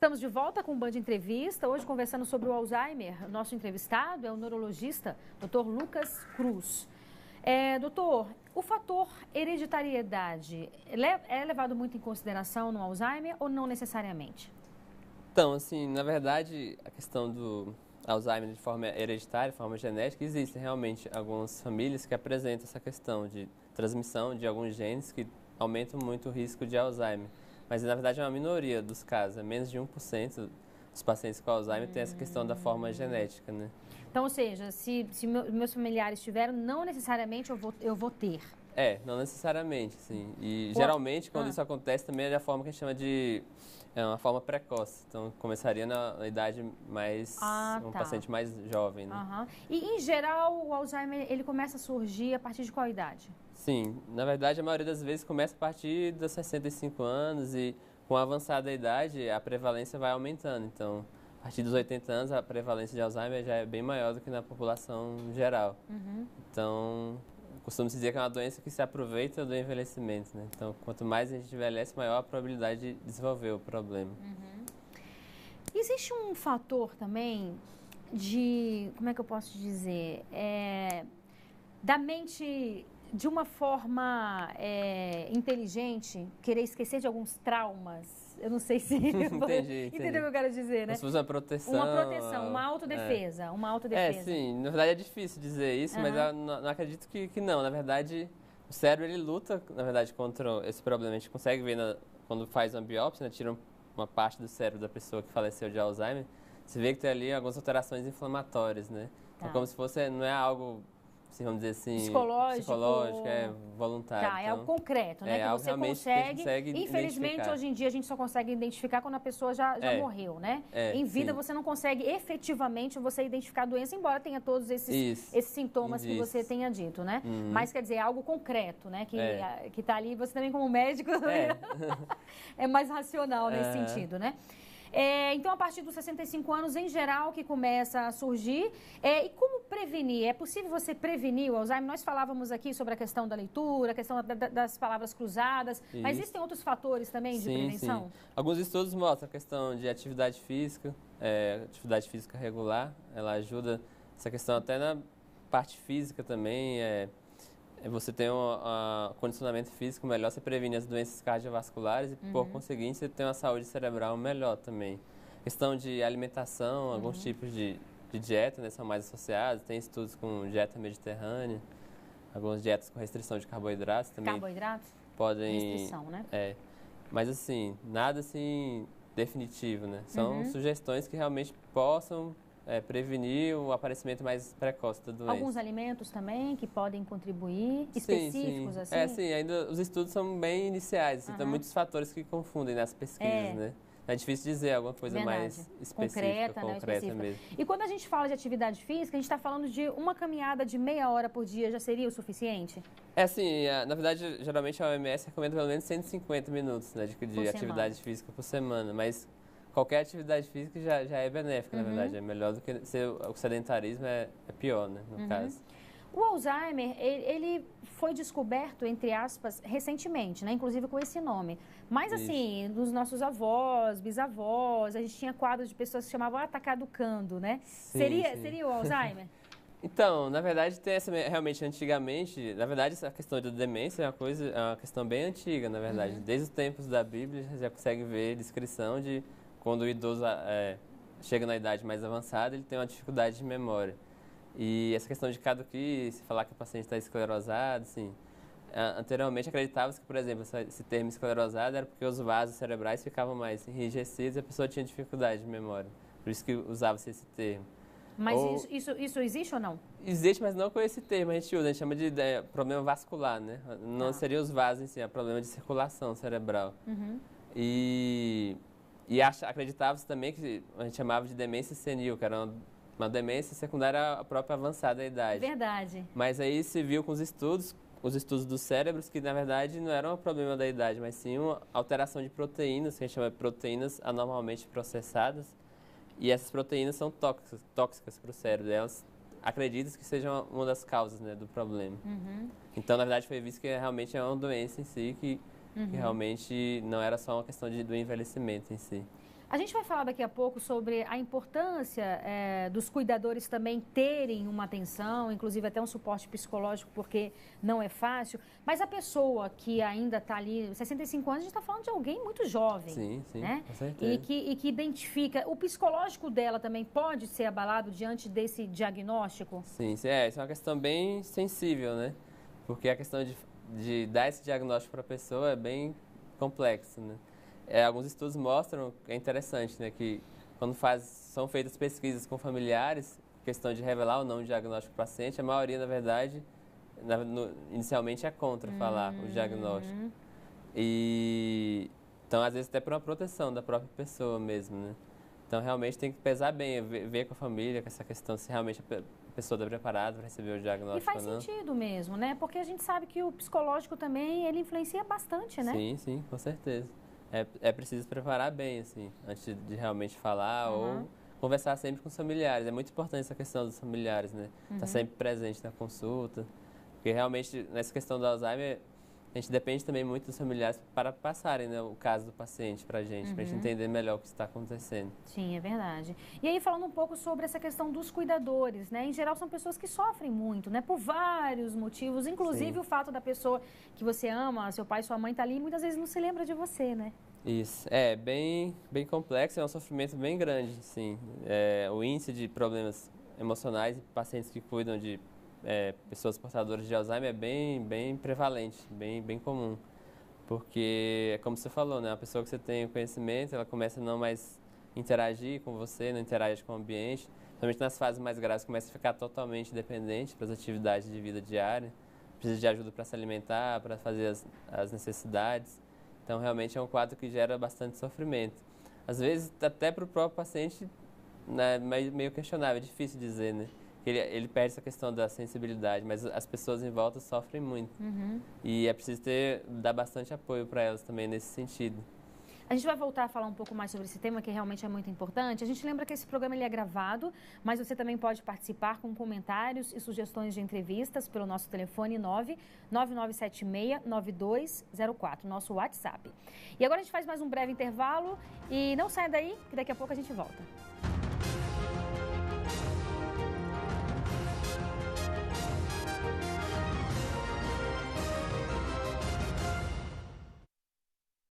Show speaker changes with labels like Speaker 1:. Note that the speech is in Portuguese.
Speaker 1: Estamos de volta com o Band Entrevista, hoje conversando sobre o Alzheimer. Nosso entrevistado é o neurologista Dr. Lucas Cruz. Doutor, o fator hereditariedade é levado muito em consideração no Alzheimer ou não necessariamente?
Speaker 2: Então, assim, na verdade, a questão do Alzheimer de forma hereditária, de forma genética, existem realmente algumas famílias que apresentam essa questão de transmissão de alguns genes que aumentam muito o risco de Alzheimer. Mas, na verdade, é uma minoria dos casos, é menos de 1% dos pacientes com Alzheimer tem essa questão da forma genética, né?
Speaker 1: Então, ou seja, se meus familiares tiveram, não necessariamente eu vou ter.
Speaker 2: Não necessariamente, sim. E geralmente, quando isso acontece, também é da forma que a gente chama de uma forma precoce. Então, começaria na idade mais, um paciente mais jovem, né?
Speaker 1: E, em geral, o Alzheimer, ele começa a surgir a partir de qual idade?
Speaker 2: Sim, na verdade, a maioria das vezes começa a partir dos 65 anos e, com a avançada idade, a prevalência vai aumentando. Então, a partir dos 80 anos, a prevalência de Alzheimer já é bem maior do que na população geral. Então, costuma-se dizer que é uma doença que se aproveita do envelhecimento, né? Então, quanto mais a gente envelhece, maior a probabilidade de desenvolver o problema.
Speaker 1: Existe um fator também de, como é que eu posso dizer, da mente, de uma forma inteligente, querer esquecer de alguns traumas. Eu não sei se...
Speaker 2: Entendi.
Speaker 1: Entendeu o que eu quero dizer, né?
Speaker 2: Como se fosse uma proteção.
Speaker 1: Uma proteção, uma autodefesa, uma autodefesa.
Speaker 2: Sim. Na verdade é difícil dizer isso, mas eu não acredito que não. Na verdade, o cérebro, ele luta, na verdade, contra esse problema. A gente consegue ver quando faz uma biópsia, né, tira uma parte do cérebro da pessoa que faleceu de Alzheimer, você vê que tem ali algumas alterações inflamatórias, né? Então, como se fosse, não é algo... vamos dizer assim, psicológico, voluntário.
Speaker 1: É algo concreto, né? Que você consegue infelizmente, hoje em dia, a gente só consegue identificar quando a pessoa já morreu, né? Em vida, você não consegue efetivamente você identificar a doença, embora tenha todos esses sintomas que você tenha dito, né? Mas, quer dizer, é algo concreto, né? Que está ali, você também como médico, é mais racional nesse sentido, né? Então, a partir dos 65 anos, em geral, que começa a surgir. E como prevenir? É possível você prevenir o Alzheimer? Nós falávamos aqui sobre a questão da leitura, a questão das palavras cruzadas, mas existem outros fatores também de prevenção?
Speaker 2: Sim. Alguns estudos mostram a questão de atividade física regular, ela ajuda essa questão até na parte física também, você tem um condicionamento físico melhor, você previne as doenças cardiovasculares e, por conseguinte, você tem uma saúde cerebral melhor também. Questão de alimentação, alguns tipos de dieta, né, são mais associados. Tem estudos com dieta mediterrânea, algumas dietas com restrição de carboidratos também.
Speaker 1: Carboidratos?
Speaker 2: Podem...
Speaker 1: Restrição, né?
Speaker 2: Mas, assim, nada assim definitivo, né? São sugestões que realmente possam prevenir o aparecimento mais precoce da doença.
Speaker 1: Alguns alimentos também que podem contribuir, específicos assim?
Speaker 2: Sim, ainda os estudos são bem iniciais, assim, tem muitos fatores que confundem nas pesquisas, né? É difícil dizer alguma coisa mais específica, concreta mesmo.
Speaker 1: E quando a gente fala de atividade física, a gente está falando de uma caminhada de meia hora por dia, já seria o suficiente?
Speaker 2: Na verdade, geralmente a OMS recomenda pelo menos 150 minutos, né, de atividade física por semana, mas qualquer atividade física já é benéfica, na verdade. É melhor do que o sedentarismo, é pior, né, no caso.
Speaker 1: O Alzheimer, ele foi descoberto, entre aspas, recentemente, né? Inclusive com esse nome. Mas, assim, dos nossos avós, bisavós, a gente tinha quadros de pessoas que chamavam atacaducando, né? Seria o Alzheimer?
Speaker 2: Então, na verdade, realmente, antigamente, na verdade, essa questão de demência é uma questão bem antiga, na verdade. Desde os tempos da Bíblia, você já consegue ver descrição de quando o idoso chega na idade mais avançada, ele tem uma dificuldade de memória. E essa questão de caduquice, falar que o paciente está esclerosado, assim, anteriormente acreditava-se que, por exemplo, esse termo esclerosado era porque os vasos cerebrais ficavam mais enrijecidos e a pessoa tinha dificuldade de memória. Por isso que usava-se esse termo.
Speaker 1: Mas isso existe ou não?
Speaker 2: Existe, mas não com esse termo a gente usa. A gente chama de problema vascular, né? Não seria os vasos em si, é problema de circulação cerebral. E acreditava-se também que a gente chamava de demência senil, que era uma demência secundária à própria avançada idade.
Speaker 1: Verdade.
Speaker 2: Mas aí se viu com os estudos dos cérebros, que na verdade não era um problema da idade, mas sim uma alteração de proteínas, que a gente chama de proteínas anormalmente processadas. E essas proteínas são tóxicas para o cérebro. Elas acreditam que sejam uma das causas, né, do problema. Então, na verdade, foi visto que realmente é uma doença em si, que realmente não era só uma questão do envelhecimento em si.
Speaker 1: A gente vai falar daqui a pouco sobre a importância dos cuidadores também terem uma atenção, inclusive até um suporte psicológico, porque não é fácil. Mas a pessoa que ainda está ali, 65 anos, a gente está falando de alguém muito jovem.
Speaker 2: Sim,
Speaker 1: né?
Speaker 2: Com certeza.
Speaker 1: E que identifica. O psicológico dela também pode ser abalado diante desse diagnóstico?
Speaker 2: Sim, isso é uma questão bem sensível, né? Porque a questão de dar esse diagnóstico para a pessoa é bem complexa, né? Alguns estudos mostram, é interessante, né, que quando são feitas pesquisas com familiares, questão de revelar ou não o diagnóstico para o paciente, a maioria, na verdade, inicialmente é contra falar o diagnóstico. Então, às vezes, até por uma proteção da própria pessoa mesmo, né? Então, realmente tem que pesar bem, ver com a família, com essa questão, se realmente a pessoa está preparada para receber o diagnóstico ou não.
Speaker 1: E faz sentido mesmo, né? Porque a gente sabe que o psicológico também, ele influencia bastante, né?
Speaker 2: Sim, com certeza. É preciso preparar bem, assim, antes de realmente falar ou conversar sempre com os familiares. É muito importante essa questão dos familiares, né? Estar sempre presente na consulta. Porque realmente, nessa questão do Alzheimer, a gente depende também muito dos familiares para passarem, né, o caso do paciente para a gente entender melhor o que está acontecendo.
Speaker 1: Sim, é verdade. E aí, falando um pouco sobre essa questão dos cuidadores, né? Em geral, são pessoas que sofrem muito, né? Por vários motivos, inclusive o fato da pessoa que você ama, seu pai, sua mãe, tá ali e muitas vezes não se lembra de você, né?
Speaker 2: Isso, bem complexo, é um sofrimento bem grande, sim. O índice de problemas emocionais em pacientes que cuidam de pessoas portadoras de Alzheimer é bem prevalente, bem comum. Porque, é como você falou, né? A pessoa que você tem o conhecimento, ela começa a não mais interagir com você, não interage com o ambiente. Principalmente nas fases mais graves, começa a ficar totalmente dependente para as atividades de vida diária. Precisa de ajuda para se alimentar, para fazer as necessidades. Então, realmente é um quadro que gera bastante sofrimento. Às vezes, até para o próprio paciente, né, meio questionável, é difícil dizer, né? Ele perde essa questão da sensibilidade, mas as pessoas em volta sofrem muito. E é preciso dar bastante apoio para elas também nesse sentido.
Speaker 1: A gente vai voltar a falar um pouco mais sobre esse tema, que realmente é muito importante. A gente lembra que esse programa ele é gravado, mas você também pode participar com comentários e sugestões de entrevistas pelo nosso telefone 99976-9204, nosso WhatsApp. E agora a gente faz mais um breve intervalo e não saia daí, que daqui a pouco a gente volta.